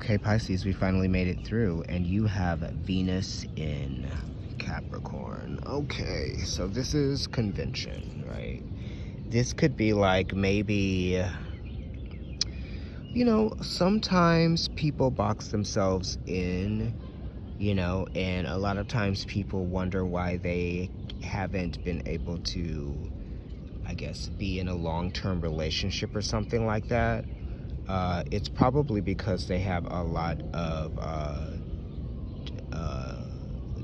Okay, Pisces, we finally made it through, and you have Venus in Capricorn. Okay, so this is convention, right? This could be like maybe, sometimes people box themselves in, and a lot of times people wonder why they haven't been able to, I guess, be in a long-term relationship or something like that. It's probably because they have a lot of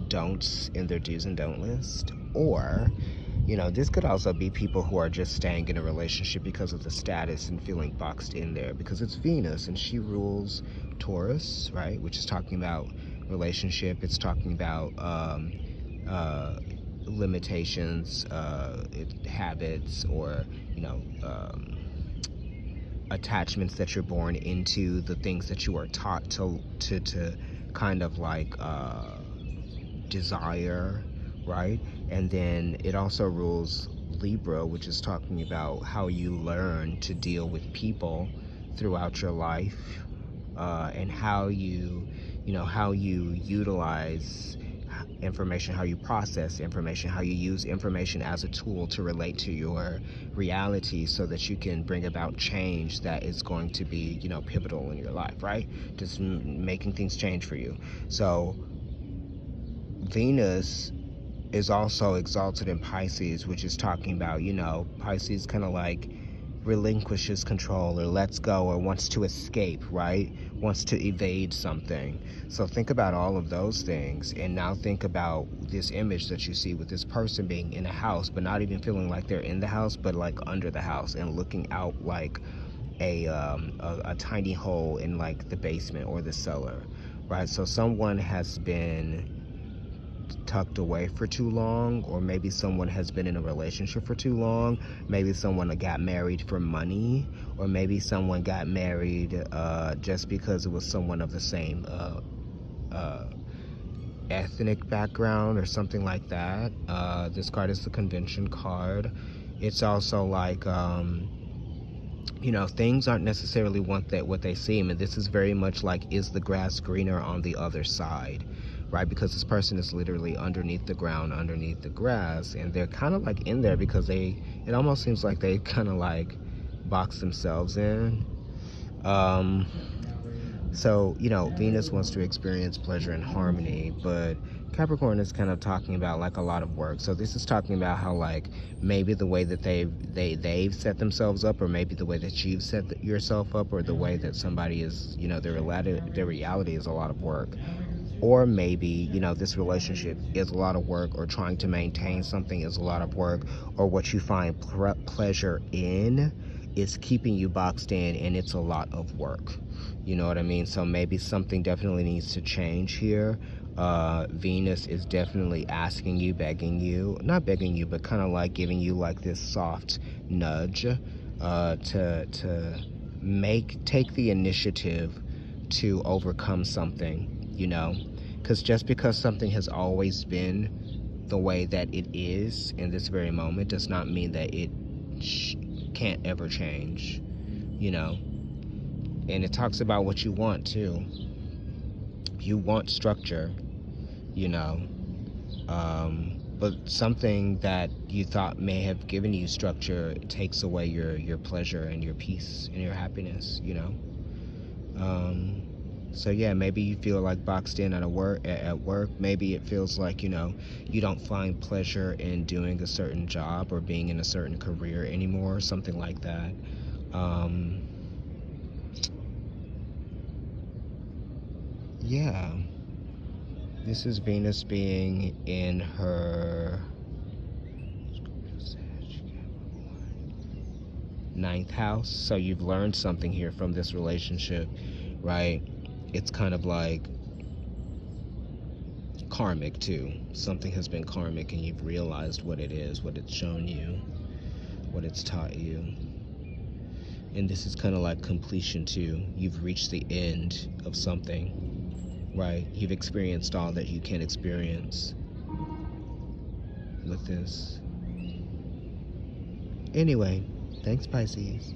don'ts in their do's and don't list. Or, this could also be people who are just staying in a relationship because of the status and feeling boxed in there. Because it's Venus and she rules Taurus, right? Which is talking about relationship. It's talking about limitations, habits, or, attachments that you're born into, the things that you are taught to kind of like desire, right? And then it also rules Libra, which is talking about how you learn to deal with people throughout your life, and how you utilize information, how you process information, how you use information as a tool to relate to your reality so that you can bring about change that is going to be, pivotal in your life, right? Just making things change for you. So Venus is also exalted in Pisces, which is talking about, Pisces kind of like relinquishes control or lets go or wants to escape, right? Wants to evade something. So think about all of those things, and now think about this image that you see with this person being in a house, but not even feeling like they're in the house, but like under the house and looking out like a tiny hole in like the basement or the cellar, right? So someone has been tucked away for too long, or maybe someone has been in a relationship for too long. Maybe someone got married for money, or maybe someone got married just because it was someone of the same ethnic background or something like that. This card is the convention card. It's also like things aren't necessarily what they seem, and this is very much like, is the grass greener on the other side, right? Because this person is literally underneath the ground, underneath the grass, and they're kind of like in there because it almost seems like they kind of like box themselves in. So, Venus wants to experience pleasure and harmony, but Capricorn is kind of talking about like a lot of work. So this is talking about how like maybe the way that they've set themselves up, or maybe the way that you've set yourself up, or the way that somebody is, their reality is a lot of work. Or maybe, this relationship is a lot of work, or trying to maintain something is a lot of work, or what you find pleasure in is keeping you boxed in, and it's a lot of work. You know what I mean? So maybe something definitely needs to change here. Venus is definitely asking you, begging you, not begging you, but kind of like giving you like this soft nudge to take the initiative to overcome something, because just because something has always been the way that it is in this very moment does not mean that it can't ever change, and it talks about what you want too. You want structure, but something that you thought may have given you structure takes away your pleasure and your peace and your happiness, so yeah, maybe you feel like boxed in at work. Maybe it feels like, you don't find pleasure in doing a certain job or being in a certain career anymore, something like that. Yeah, this is Venus being in her 9th house. So you've learned something here from this relationship, right? It's kind of like karmic too. Something has been karmic, and you've realized what it is, what it's shown you, what it's taught you. And this is kind of like completion too. You've reached the end of something, right? You've experienced all that you can experience with this. Anyway, thanks, Pisces.